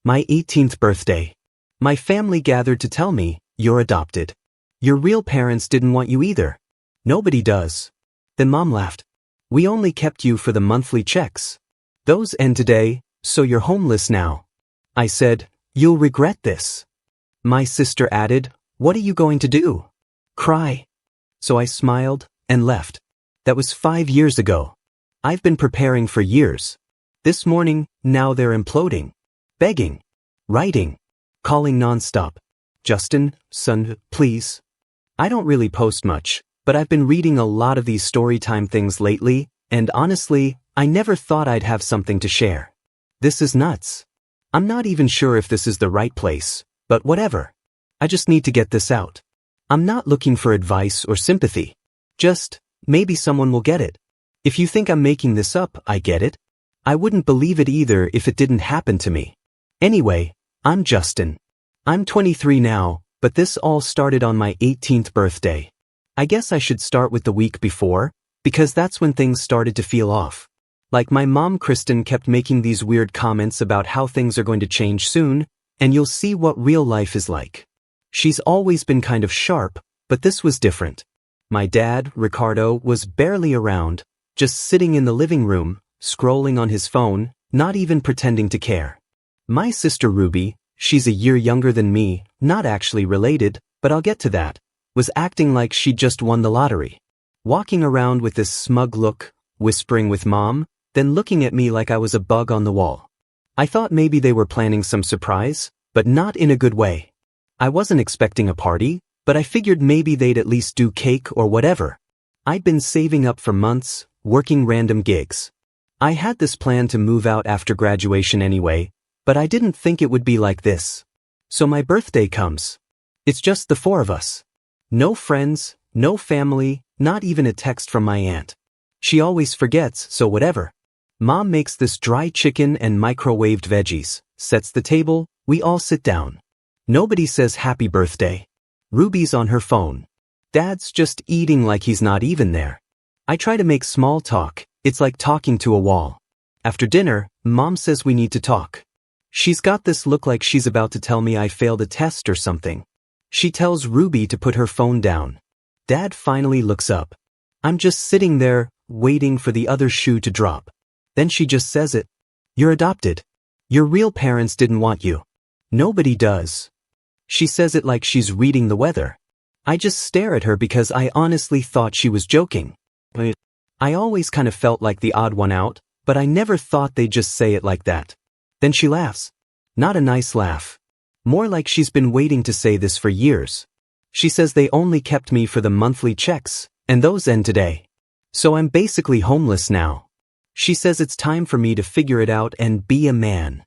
My 18th birthday. My family gathered to tell me, you're adopted. Your real parents didn't want you either. Nobody does. Then Mom laughed. We only kept you for the monthly checks. Those end today, so you're homeless now. I said, you'll regret this. My sister added, what are you going to do? Cry. So I smiled and left. That was 5 years ago. I've been preparing for years. This morning, now they're imploding. Begging. Writing. Calling nonstop. Justin, son, please. I don't really post much, but I've been reading a lot of these storytime things lately, and honestly, I never thought I'd have something to share. This is nuts. I'm not even sure if this is the right place, but whatever. I just need to get this out. I'm not looking for advice or sympathy. Just, maybe someone will get it. If you think I'm making this up, I get it. I wouldn't believe it either if it didn't happen to me. Anyway, I'm Justin. I'm 23 now, but this all started on my 18th birthday. I guess I should start with the week before, because that's when things started to feel off. Like my mom Kristen kept making these weird comments about how things are going to change soon, and you'll see what real life is like. She's always been kind of sharp, but this was different. My dad, Ricardo, was barely around, just sitting in the living room, scrolling on his phone, not even pretending to care. My sister Ruby, she's a year younger than me, not actually related, but I'll get to that, was acting like she'd just won the lottery. Walking around with this smug look, whispering with Mom, then looking at me like I was a bug on the wall. I thought maybe they were planning some surprise, but not in a good way. I wasn't expecting a party, but I figured maybe they'd at least do cake or whatever. I'd been saving up for months, working random gigs. I had this plan to move out after graduation anyway, but I didn't think it would be like this. So my birthday comes. It's just the four of us. No friends, no family, not even a text from my aunt. She always forgets, so whatever. Mom makes this dry chicken and microwaved veggies, sets the table, we all sit down. Nobody says happy birthday. Ruby's on her phone. Dad's just eating like he's not even there. I try to make small talk, it's like talking to a wall. After dinner, Mom says we need to talk. She's got this look like she's about to tell me I failed a test or something. She tells Ruby to put her phone down. Dad finally looks up. I'm just sitting there, waiting for the other shoe to drop. Then she just says it. You're adopted. Your real parents didn't want you. Nobody does. She says it like she's reading the weather. I just stare at her because I honestly thought she was joking. I always kind of felt like the odd one out, but I never thought they'd just say it like that. Then she laughs. Not a nice laugh. More like she's been waiting to say this for years. She says they only kept me for the monthly checks, and those end today. So I'm basically homeless now. She says it's time for me to figure it out and be a man.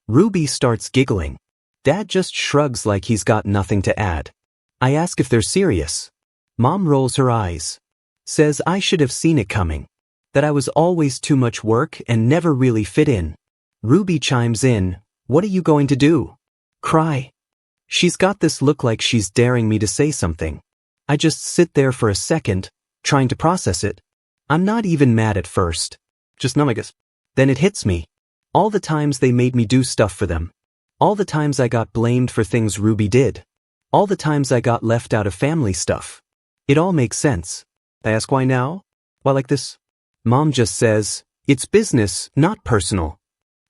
Ruby starts giggling. Dad just shrugs like he's got nothing to add. I ask if they're serious. Mom rolls her eyes. Says I should have seen it coming. That I was always too much work and never really fit in. Ruby chimes in, what are you going to do? Cry. She's got this look like she's daring me to say something. I just sit there for a second, trying to process it. I'm not even mad at first. Just numb, I guess. Then it hits me. All the times they made me do stuff for them. All the times I got blamed for things Ruby did. All the times I got left out of family stuff. It all makes sense. I ask why now? Why like this? Mom just says, it's business, not personal.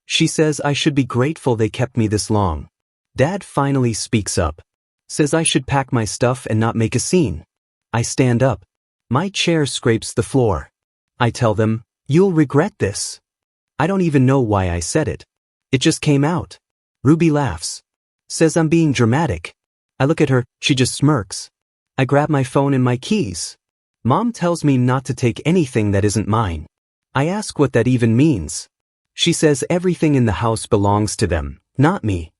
She says I should be grateful they kept me this long. Dad finally speaks up. Says I should pack my stuff and not make a scene. I stand up. My chair scrapes the floor. I tell them, you'll regret this. I don't even know why I said it. It just came out. Ruby laughs. Says I'm being dramatic. I look at her, she just smirks. I grab my phone and my keys. Mom tells me not to take anything that isn't mine. I ask what that even means. She says everything in the house belongs to them, not me.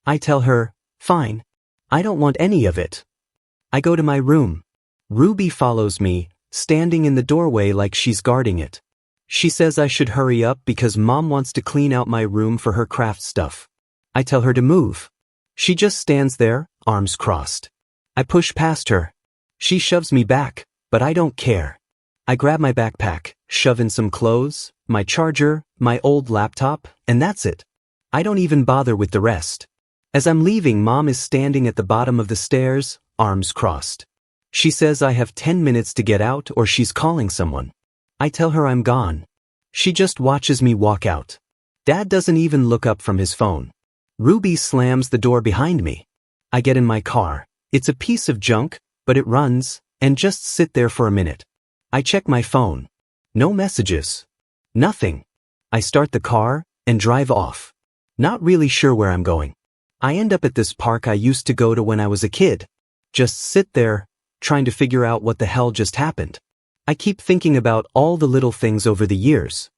I tell her, fine. I don't want any of it. I go to my room. Ruby follows me, standing in the doorway like she's guarding it. She says I should hurry up because Mom wants to clean out my room for her craft stuff. I tell her to move. She just stands there, arms crossed. I push past her. She shoves me back, but I don't care. I grab my backpack, shove in some clothes, my charger, my old laptop, and that's it. I don't even bother with the rest. As I'm leaving, Mom is standing at the bottom of the stairs, arms crossed. She says I have 10 minutes to get out or she's calling someone. I tell her I'm gone. She just watches me walk out. Dad doesn't even look up from his phone. Ruby slams the door behind me. I get in my car. It's a piece of junk, but it runs, and just sit there for a minute. I check my phone. No messages. Nothing. I start the car and drive off. Not really sure where I'm going. I end up at this park I used to go to when I was a kid. Just sit there, trying to figure out what the hell just happened. I keep thinking about all the little things over the years.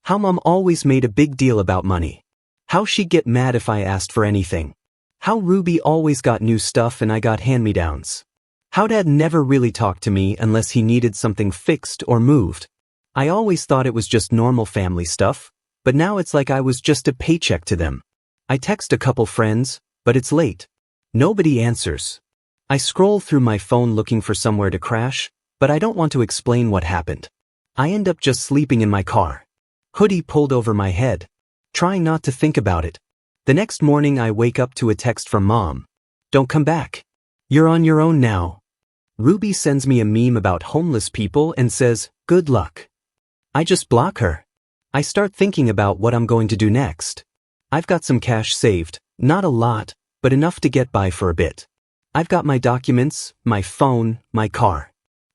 How Mom always made a big deal about money. How she'd get mad if I asked for anything. How Ruby always got new stuff and I got hand-me-downs. How Dad never really talked to me unless he needed something fixed or moved. I always thought it was just normal family stuff, but now it's like I was just a paycheck to them. I text a couple friends, but it's late. Nobody answers. I scroll through my phone looking for somewhere to crash, but I don't want to explain what happened. I end up just sleeping in my car. Hoodie pulled over my head. Trying not to think about it. The next morning I wake up to a text from Mom. Don't come back. You're on your own now. Ruby sends me a meme about homeless people and says, good luck. I just block her. I start thinking about what I'm going to do next. I've got some cash saved, not a lot, but enough to get by for a bit. I've got my documents, my phone, my car.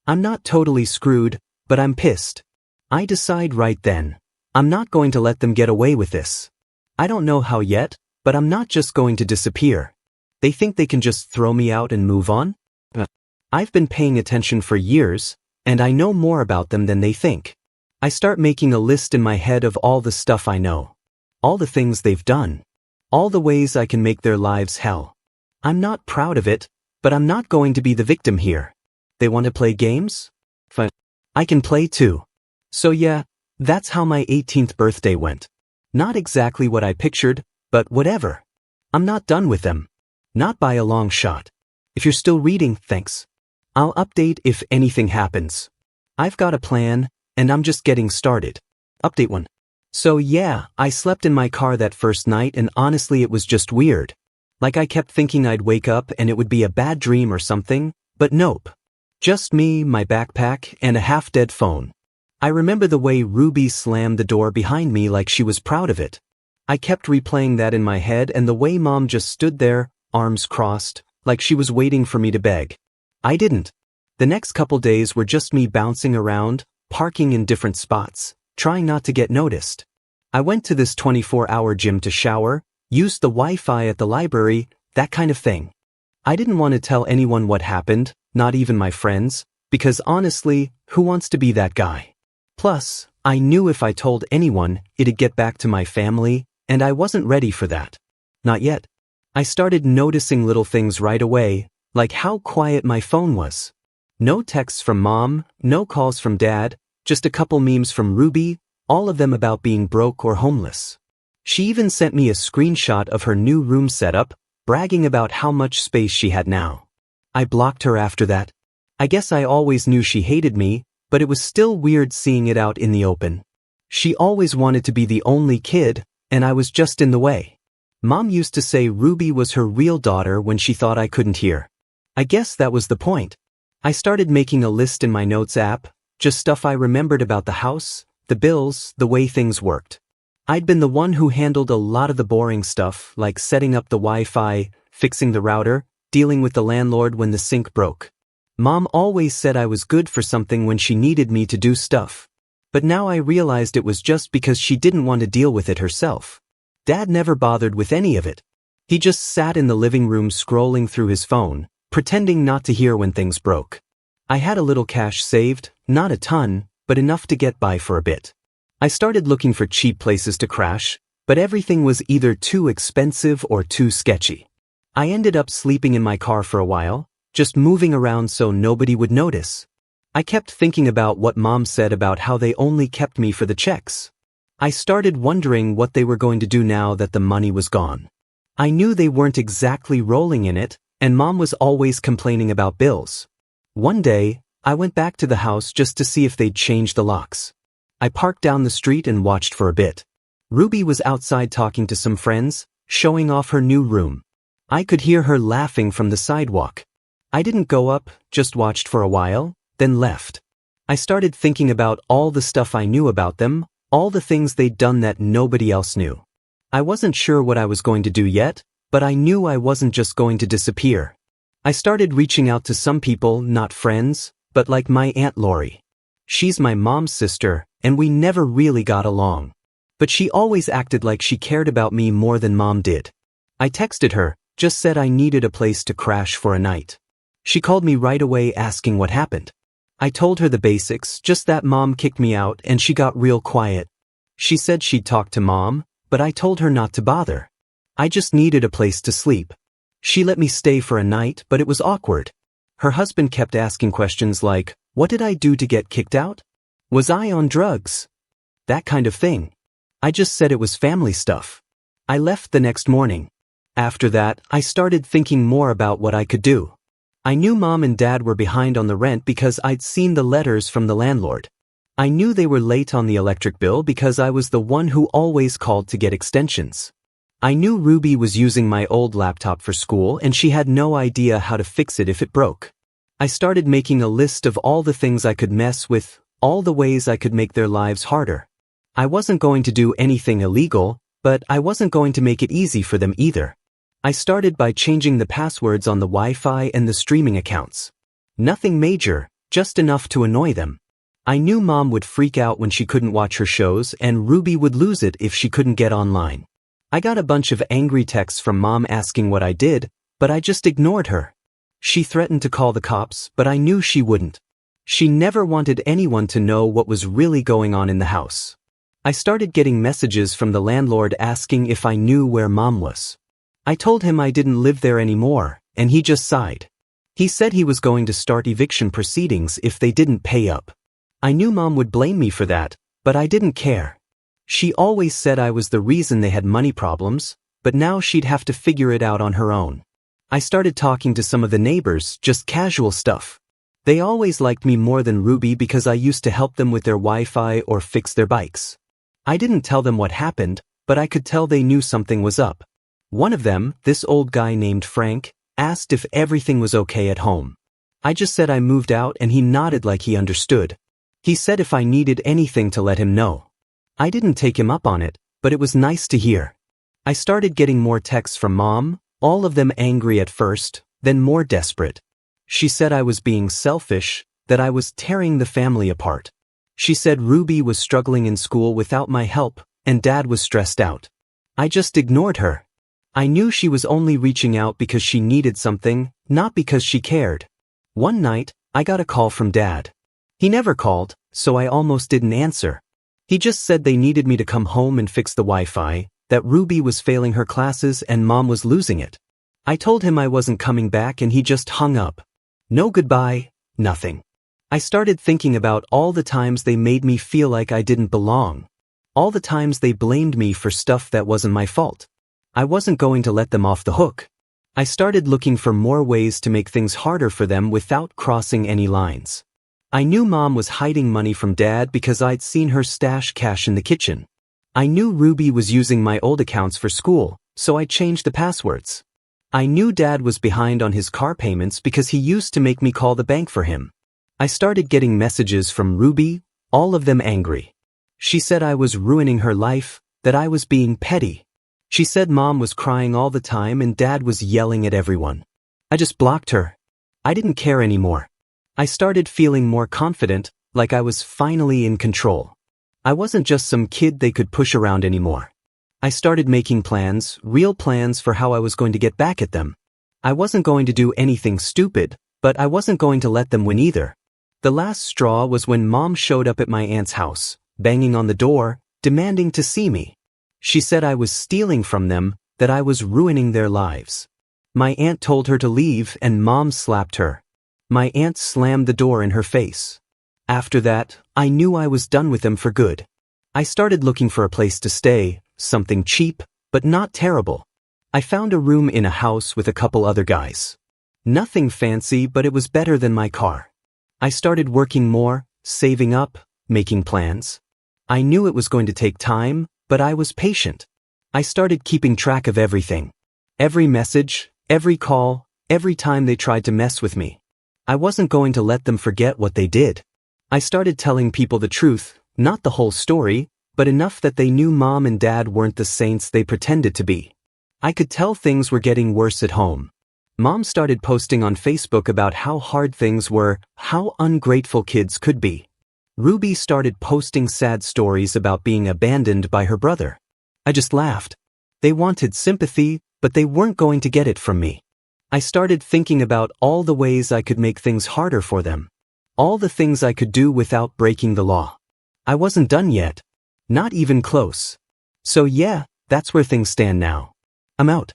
I'm not totally screwed, but I'm pissed. I decide right then. I'm not going to let them get away with this. I don't know how yet, but I'm not just going to disappear. They think they can just throw me out and move on? I've been paying attention for years, and I know more about them than they think. I start making a list in my head of all the stuff I know. All the things they've done. All the ways I can make their lives hell. I'm not proud of it, but I'm not going to be the victim here. They want to play games? Fine. I can play too. So yeah, that's how my 18th birthday went. Not exactly what I pictured, but whatever. I'm not done with them. Not by a long shot. If you're still reading, thanks. I'll update if anything happens. I've got a plan, and I'm just getting started. Update 1. So yeah, I slept in my car that first night and honestly it was just weird. Like I kept thinking I'd wake up and it would be a bad dream or something, but nope. Just me, my backpack, and a half-dead phone. I remember the way Ruby slammed the door behind me like she was proud of it. I kept replaying that in my head and the way Mom just stood there, arms crossed, like she was waiting for me to beg. I didn't. The next couple days were just me bouncing around, parking in different spots, trying not to get noticed. I went to this 24-hour gym to shower, used the Wi-Fi at the library, that kind of thing. I didn't want to tell anyone what happened, not even my friends, because honestly, who wants to be that guy? Plus, I knew if I told anyone, it'd get back to my family, and I wasn't ready for that. Not yet. I started noticing little things right away, like how quiet my phone was. No texts from Mom, no calls from Dad, just a couple memes from Ruby, all of them about being broke or homeless. She even sent me a screenshot of her new room setup, bragging about how much space she had now. I blocked her after that. I guess I always knew she hated me, but it was still weird seeing it out in the open. She always wanted to be the only kid, and I was just in the way. Mom used to say Ruby was her real daughter when she thought I couldn't hear. I guess that was the point. I started making a list in my notes app, just stuff I remembered about the house, the bills, the way things worked. I'd been the one who handled a lot of the boring stuff, like setting up the Wi-Fi, fixing the router, dealing with the landlord when the sink broke. Mom always said I was good for something when she needed me to do stuff. But now I realized it was just because she didn't want to deal with it herself. Dad never bothered with any of it. He just sat in the living room scrolling through his phone, pretending not to hear when things broke. I had a little cash saved, not a ton, but enough to get by for a bit. I started looking for cheap places to crash, but everything was either too expensive or too sketchy. I ended up sleeping in my car for a while, just moving around so nobody would notice. I kept thinking about what Mom said about how they only kept me for the checks. I started wondering what they were going to do now that the money was gone. I knew they weren't exactly rolling in it, and Mom was always complaining about bills. One day, I went back to the house just to see if they'd changed the locks. I parked down the street and watched for a bit. Ruby was outside talking to some friends, showing off her new room. I could hear her laughing from the sidewalk. I didn't go up, just watched for a while, then left. I started thinking about all the stuff I knew about them, all the things they'd done that nobody else knew. I wasn't sure what I was going to do yet, but I knew I wasn't just going to disappear. I started reaching out to some people, not friends, but like my Aunt Lori. She's my mom's sister, and we never really got along. But she always acted like she cared about me more than Mom did. I texted her, just said I needed a place to crash for a night. She called me right away asking what happened. I told her the basics, just that Mom kicked me out and she got real quiet. She said she'd talk to Mom, but I told her not to bother. I just needed a place to sleep. She let me stay for a night, but it was awkward. Her husband kept asking questions like, what did I do to get kicked out? Was I on drugs? That kind of thing. I just said it was family stuff. I left the next morning. After that, I started thinking more about what I could do. I knew Mom and Dad were behind on the rent because I'd seen the letters from the landlord. I knew they were late on the electric bill because I was the one who always called to get extensions. I knew Ruby was using my old laptop for school and she had no idea how to fix it if it broke. I started making a list of all the things I could mess with, all the ways I could make their lives harder. I wasn't going to do anything illegal, but I wasn't going to make it easy for them either. I started by changing the passwords on the Wi-Fi and the streaming accounts. Nothing major, just enough to annoy them. I knew Mom would freak out when she couldn't watch her shows and Ruby would lose it if she couldn't get online. I got a bunch of angry texts from Mom asking what I did, but I just ignored her. She threatened to call the cops, but I knew she wouldn't. She never wanted anyone to know what was really going on in the house. I started getting messages from the landlord asking if I knew where Mom was. I told him I didn't live there anymore, and he just sighed. He said he was going to start eviction proceedings if they didn't pay up. I knew Mom would blame me for that, but I didn't care. She always said I was the reason they had money problems, but now she'd have to figure it out on her own. I started talking to some of the neighbors, just casual stuff. They always liked me more than Ruby because I used to help them with their Wi-Fi or fix their bikes. I didn't tell them what happened, but I could tell they knew something was up. One of them, this old guy named Frank, asked if everything was okay at home. I just said I moved out and he nodded like he understood. He said if I needed anything to let him know. I didn't take him up on it, but it was nice to hear. I started getting more texts from Mom, all of them angry at first, then more desperate. She said I was being selfish, that I was tearing the family apart. She said Ruby was struggling in school without my help, and Dad was stressed out. I just ignored her. I knew she was only reaching out because she needed something, not because she cared. One night, I got a call from Dad. He never called, so I almost didn't answer. He just said they needed me to come home and fix the Wi-Fi, that Ruby was failing her classes and Mom was losing it. I told him I wasn't coming back and he just hung up. No goodbye, nothing. I started thinking about all the times they made me feel like I didn't belong. All the times they blamed me for stuff that wasn't my fault. I wasn't going to let them off the hook. I started looking for more ways to make things harder for them without crossing any lines. I knew Mom was hiding money from Dad because I'd seen her stash cash in the kitchen. I knew Ruby was using my old accounts for school, so I changed the passwords. I knew Dad was behind on his car payments because he used to make me call the bank for him. I started getting messages from Ruby, all of them angry. She said I was ruining her life, that I was being petty. She said Mom was crying all the time and Dad was yelling at everyone. I just blocked her. I didn't care anymore. I started feeling more confident, like I was finally in control. I wasn't just some kid they could push around anymore. I started making plans, real plans for how I was going to get back at them. I wasn't going to do anything stupid, but I wasn't going to let them win either. The last straw was when Mom showed up at my aunt's house, banging on the door, demanding to see me. She said I was stealing from them, that I was ruining their lives. My aunt told her to leave and Mom slapped her. My aunt slammed the door in her face. After that, I knew I was done with them for good. I started looking for a place to stay, something cheap, but not terrible. I found a room in a house with a couple other guys. Nothing fancy, but it was better than my car. I started working more, saving up, making plans. I knew it was going to take time, But I was patient. I started keeping track of everything. Every message, every call, every time they tried to mess with me. I wasn't going to let them forget what they did. I started telling people the truth, not the whole story, but enough that they knew Mom and Dad weren't the saints they pretended to be. I could tell things were getting worse at home. Mom started posting on Facebook about how hard things were, how ungrateful kids could be. Ruby started posting sad stories about being abandoned by her brother. I just laughed. They wanted sympathy, but they weren't going to get it from me. I started thinking about all the ways I could make things harder for them. All the things I could do without breaking the law. I wasn't done yet. Not even close. So yeah, that's where things stand now. I'm out.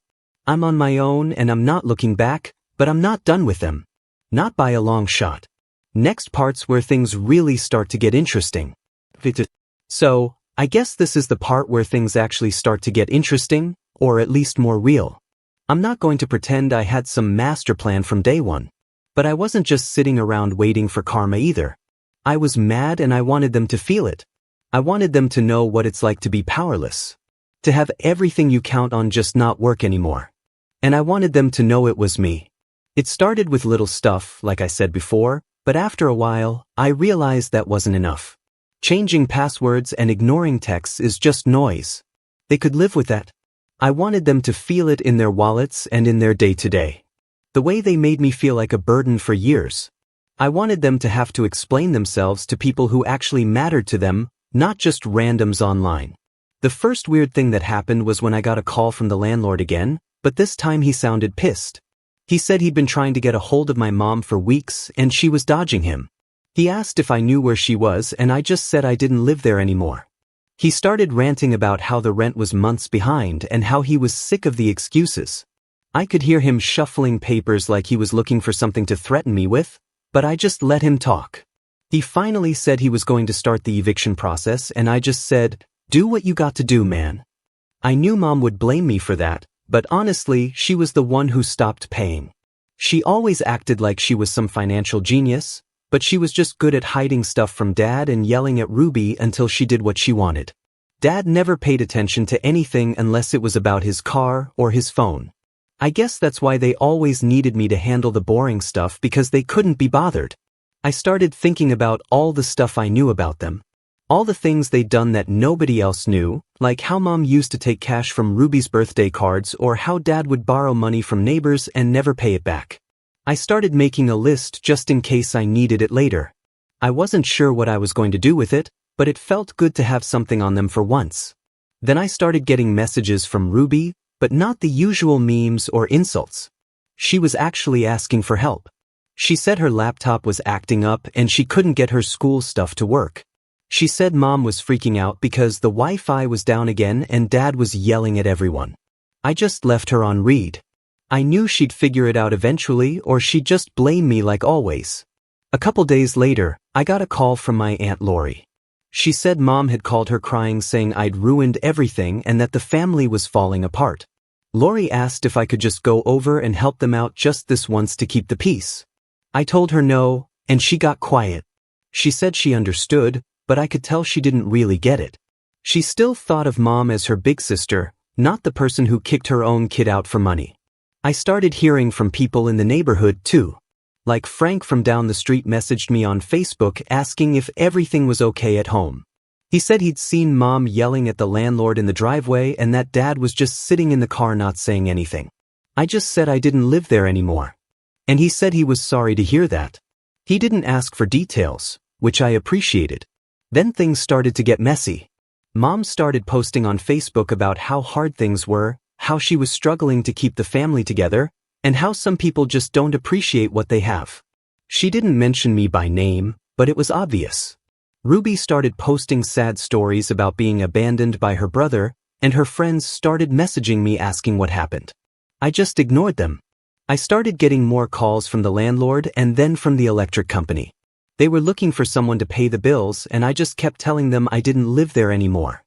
I'm on my own and I'm not looking back, but I'm not done with them. Not by a long shot. Next part's where things really start to get interesting. So, I guess this is the part where things actually start to get interesting, or at least more real. I'm not going to pretend I had some master plan from day one. But I wasn't just sitting around waiting for karma either. I was mad and I wanted them to feel it. I wanted them to know what it's like to be powerless. To have everything you count on just not work anymore. And I wanted them to know it was me. It started with little stuff, like I said before, but after a while, I realized that wasn't enough. Changing passwords and ignoring texts is just noise. They could live with that. I wanted them to feel it in their wallets and in their day-to-day. The way they made me feel like a burden for years. I wanted them to have to explain themselves to people who actually mattered to them, not just randoms online. The first weird thing that happened was when I got a call from the landlord again, but this time he sounded pissed. He said he'd been trying to get a hold of my mom for weeks and she was dodging him. He asked if I knew where she was and I just said I didn't live there anymore. He started ranting about how the rent was months behind and how he was sick of the excuses. I could hear him shuffling papers like he was looking for something to threaten me with, but I just let him talk. He finally said he was going to start the eviction process and I just said, "Do what you got to do, man." I knew Mom would blame me for that, but honestly, she was the one who stopped paying. She always acted like she was some financial genius, but she was just good at hiding stuff from Dad and yelling at Ruby until she did what she wanted. Dad never paid attention to anything unless it was about his car or his phone. I guess that's why they always needed me to handle the boring stuff because they couldn't be bothered. I started thinking about all the stuff I knew about them. All the things they'd done that nobody else knew, like how Mom used to take cash from Ruby's birthday cards or how Dad would borrow money from neighbors and never pay it back. I started making a list just in case I needed it later. I wasn't sure what I was going to do with it, but it felt good to have something on them for once. Then I started getting messages from Ruby, but not the usual memes or insults. She was actually asking for help. She said her laptop was acting up and she couldn't get her school stuff to work. She said Mom was freaking out because the Wi-Fi was down again and Dad was yelling at everyone. I just left her on read. I knew she'd figure it out eventually or she'd just blame me like always. A couple days later, I got a call from my Aunt Lori. She said Mom had called her crying saying I'd ruined everything and that the family was falling apart. Lori asked if I could just go over and help them out just this once to keep the peace. I told her no, and she got quiet. She said she understood, but I could tell she didn't really get it. She still thought of Mom as her big sister, not the person who kicked her own kid out for money. I started hearing from people in the neighborhood too. Like Frank from down the street messaged me on Facebook asking if everything was okay at home. He said he'd seen Mom yelling at the landlord in the driveway and that Dad was just sitting in the car not saying anything. I just said I didn't live there anymore. And he said he was sorry to hear that. He didn't ask for details, which I appreciated. Then things started to get messy. Mom started posting on Facebook about how hard things were, how she was struggling to keep the family together, and how some people just don't appreciate what they have. She didn't mention me by name, but it was obvious. Ruby started posting sad stories about being abandoned by her brother, and her friends started messaging me asking what happened. I just ignored them. I started getting more calls from the landlord and then from the electric company. They were looking for someone to pay the bills and I just kept telling them I didn't live there anymore.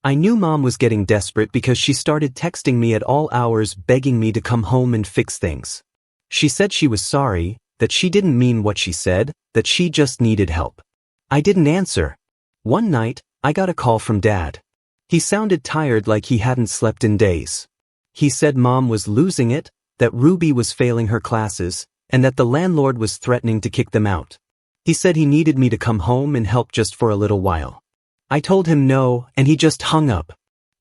I knew Mom was getting desperate because she started texting me at all hours begging me to come home and fix things. She said she was sorry, that she didn't mean what she said, that she just needed help. I didn't answer. One night, I got a call from Dad. He sounded tired, like he hadn't slept in days. He said Mom was losing it, that Ruby was failing her classes, and that the landlord was threatening to kick them out. He said he needed me to come home and help just for a little while. I told him no, and he just hung up.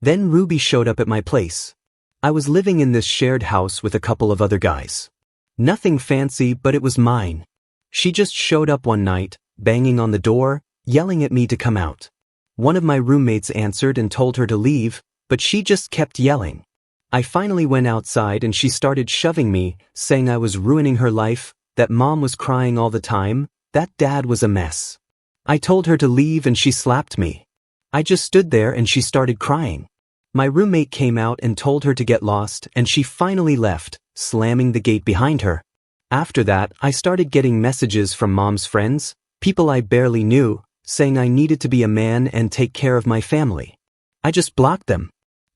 Then Ruby showed up at my place. I was living in this shared house with a couple of other guys. Nothing fancy, but it was mine. She just showed up one night, banging on the door, yelling at me to come out. One of my roommates answered and told her to leave, but she just kept yelling. I finally went outside and she started shoving me, saying I was ruining her life, that Mom was crying all the time, that Dad was a mess. I told her to leave and she slapped me. I just stood there and she started crying. My roommate came out and told her to get lost, and she finally left, slamming the gate behind her. After that, I started getting messages from Mom's friends, people I barely knew, saying I needed to be a man and take care of my family. I just blocked them.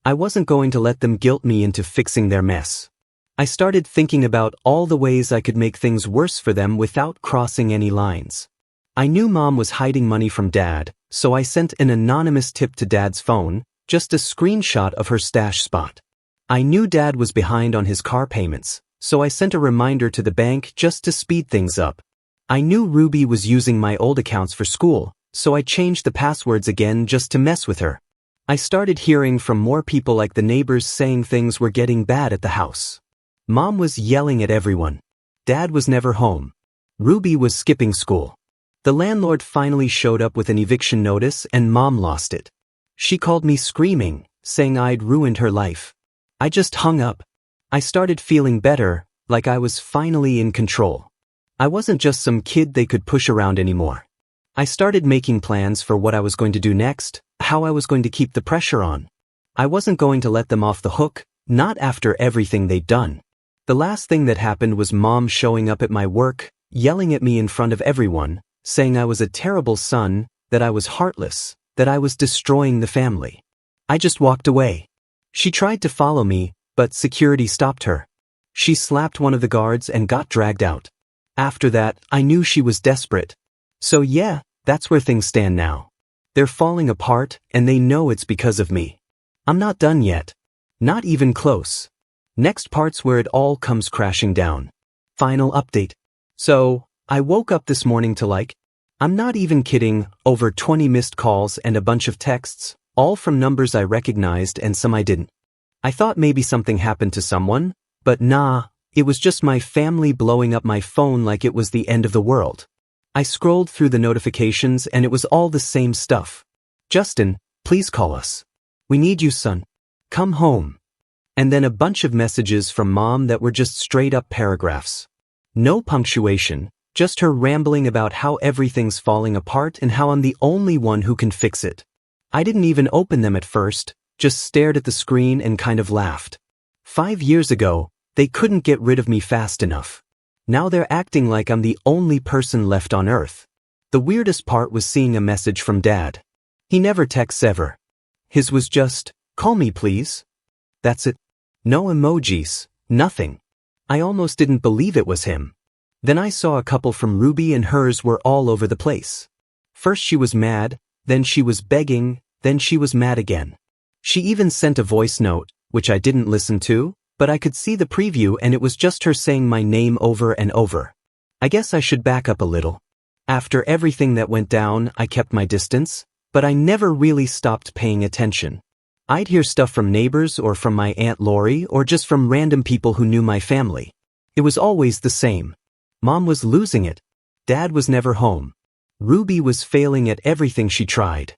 I wasn't going to let them guilt me into fixing their mess. I started thinking about all the ways I could make things worse for them without crossing any lines. I knew Mom was hiding money from Dad, so I sent an anonymous tip to Dad's phone, just a screenshot of her stash spot. I knew Dad was behind on his car payments, so I sent a reminder to the bank just to speed things up. I knew Ruby was using my old accounts for school, so I changed the passwords again just to mess with her. I started hearing from more people, like the neighbors, saying things were getting bad at the house. Mom was yelling at everyone. Dad was never home. Ruby was skipping school. The landlord finally showed up with an eviction notice and Mom lost it. She called me screaming, saying I'd ruined her life. I just hung up. I started feeling better, like I was finally in control. I wasn't just some kid they could push around anymore. I started making plans for what I was going to do next, how I was going to keep the pressure on. I wasn't going to let them off the hook, not after everything they'd done. The last thing that happened was Mom showing up at my work, yelling at me in front of everyone, saying I was a terrible son, that I was heartless, that I was destroying the family. I just walked away. She tried to follow me, but security stopped her. She slapped one of the guards and got dragged out. After that, I knew she was desperate. So yeah, that's where things stand now. They're falling apart, and they know it's because of me. I'm not done yet. Not even close. Next part's where it all comes crashing down. Final update. So, I woke up this morning to I'm not even kidding, over 20 missed calls and a bunch of texts, all from numbers I recognized and some I didn't. I thought maybe something happened to someone, but nah, it was just my family blowing up my phone like it was the end of the world. I scrolled through the notifications and it was all the same stuff. Justin, please call us. We need you, son. Come home. And then a bunch of messages from Mom that were just straight up paragraphs. No punctuation, just her rambling about how everything's falling apart and how I'm the only one who can fix it. I didn't even open them at first, just stared at the screen and kind of laughed. 5 years ago, they couldn't get rid of me fast enough. Now they're acting like I'm the only person left on Earth. The weirdest part was seeing a message from Dad. He never texts ever. His was just, "Call me please." That's it. No emojis, nothing. I almost didn't believe it was him. Then I saw a couple from Ruby and hers were all over the place. First she was mad, then she was begging, then she was mad again. She even sent a voice note, which I didn't listen to, but I could see the preview and it was just her saying my name over and over. I guess I should back up a little. After everything that went down, I kept my distance, but I never really stopped paying attention. I'd hear stuff from neighbors or from my Aunt Lori or just from random people who knew my family. It was always the same. Mom was losing it. Dad was never home. Ruby was failing at everything she tried.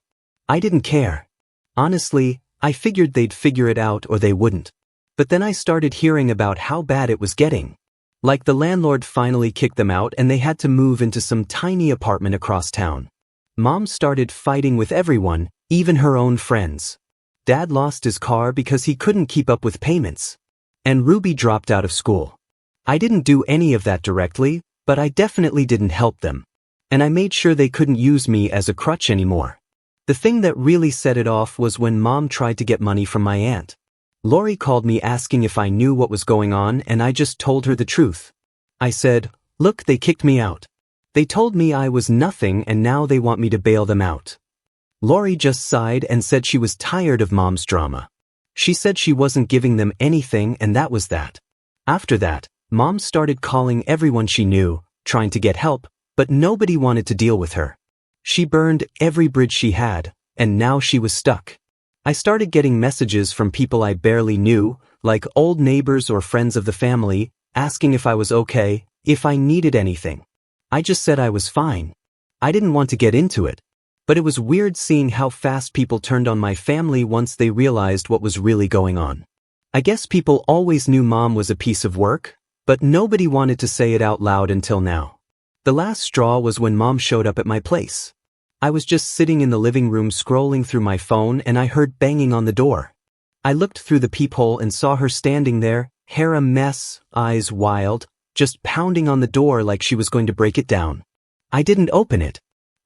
I didn't care. Honestly, I figured they'd figure it out or they wouldn't. But then I started hearing about how bad it was getting. Like the landlord finally kicked them out and they had to move into some tiny apartment across town. Mom started fighting with everyone, even her own friends. Dad lost his car because he couldn't keep up with payments. And Ruby dropped out of school. I didn't do any of that directly, but I definitely didn't help them. And I made sure they couldn't use me as a crutch anymore. The thing that really set it off was when Mom tried to get money from my aunt. Lori called me asking if I knew what was going on and I just told her the truth. I said, "Look, they kicked me out. They told me I was nothing and now they want me to bail them out." Lori just sighed and said she was tired of Mom's drama. She said she wasn't giving them anything and that was that. After that, Mom started calling everyone she knew, trying to get help, but nobody wanted to deal with her. She burned every bridge she had, and now she was stuck. I started getting messages from people I barely knew, like old neighbors or friends of the family, asking if I was okay, if I needed anything. I just said I was fine. I didn't want to get into it. But it was weird seeing how fast people turned on my family once they realized what was really going on. I guess people always knew Mom was a piece of work, but nobody wanted to say it out loud until now. The last straw was when Mom showed up at my place. I was just sitting in the living room scrolling through my phone and I heard banging on the door. I looked through the peephole and saw her standing there, hair a mess, eyes wild, just pounding on the door like she was going to break it down. I didn't open it.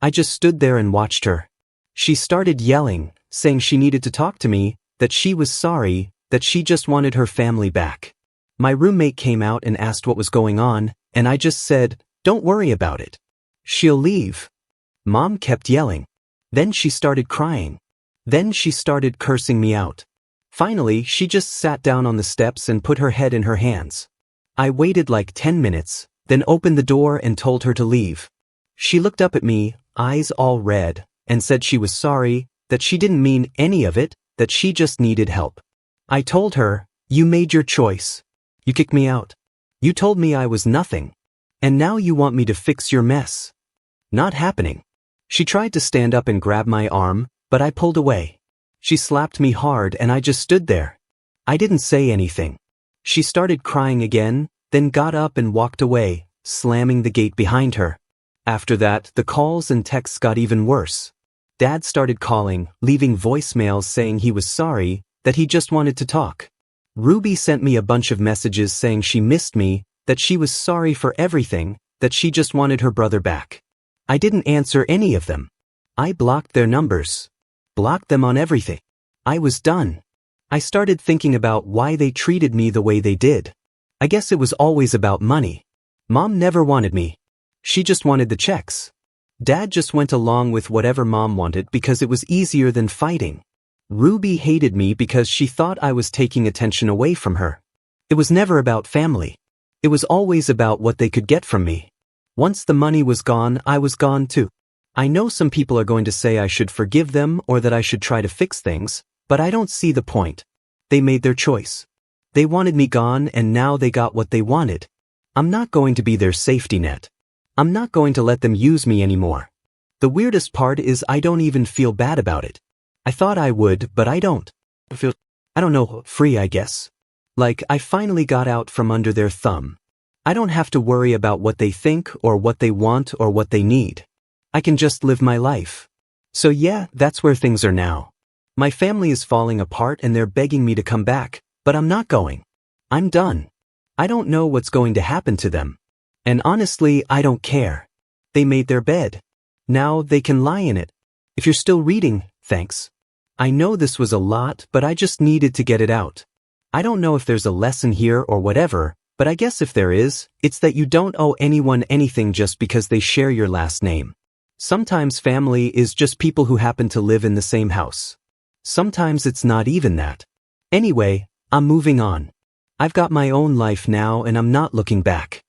I just stood there and watched her. She started yelling, saying she needed to talk to me, that she was sorry, that she just wanted her family back. My roommate came out and asked what was going on, and I just said, "Don't worry about it. She'll leave." Mom kept yelling. Then she started crying. Then she started cursing me out. Finally, she just sat down on the steps and put her head in her hands. I waited like 10 minutes, then opened the door and told her to leave. She looked up at me, eyes all red, and said she was sorry, that she didn't mean any of it, that she just needed help. I told her, "You made your choice. You kicked me out. You told me I was nothing. And now you want me to fix your mess." Not happening. She tried to stand up and grab my arm, but I pulled away. She slapped me hard and I just stood there. I didn't say anything. She started crying again, then got up and walked away, slamming the gate behind her. After that, the calls and texts got even worse. Dad started calling, leaving voicemails saying he was sorry, that he just wanted to talk. Ruby sent me a bunch of messages saying she missed me, that she was sorry for everything, that she just wanted her brother back. I didn't answer any of them. I blocked their numbers. Blocked them on everything. I was done. I started thinking about why they treated me the way they did. I guess it was always about money. Mom never wanted me. She just wanted the checks. Dad just went along with whatever Mom wanted because it was easier than fighting. Ruby hated me because she thought I was taking attention away from her. It was never about family. It was always about what they could get from me. Once the money was gone, I was gone too. I know some people are going to say I should forgive them or that I should try to fix things, but I don't see the point. They made their choice. They wanted me gone and now they got what they wanted. I'm not going to be their safety net. I'm not going to let them use me anymore. The weirdest part is I don't even feel bad about it. I thought I would, but I don't. I don't know, free I guess. Like I finally got out from under their thumb. I don't have to worry about what they think or what they want or what they need. I can just live my life. So yeah, that's where things are now. My family is falling apart and they're begging me to come back, but I'm not going. I'm done. I don't know what's going to happen to them. And honestly, I don't care. They made their bed. Now they can lie in it. If you're still reading, thanks. I know this was a lot, but I just needed to get it out. I don't know if there's a lesson here or whatever, but I guess if there is, it's that you don't owe anyone anything just because they share your last name. Sometimes family is just people who happen to live in the same house. Sometimes it's not even that. Anyway, I'm moving on. I've got my own life now and I'm not looking back.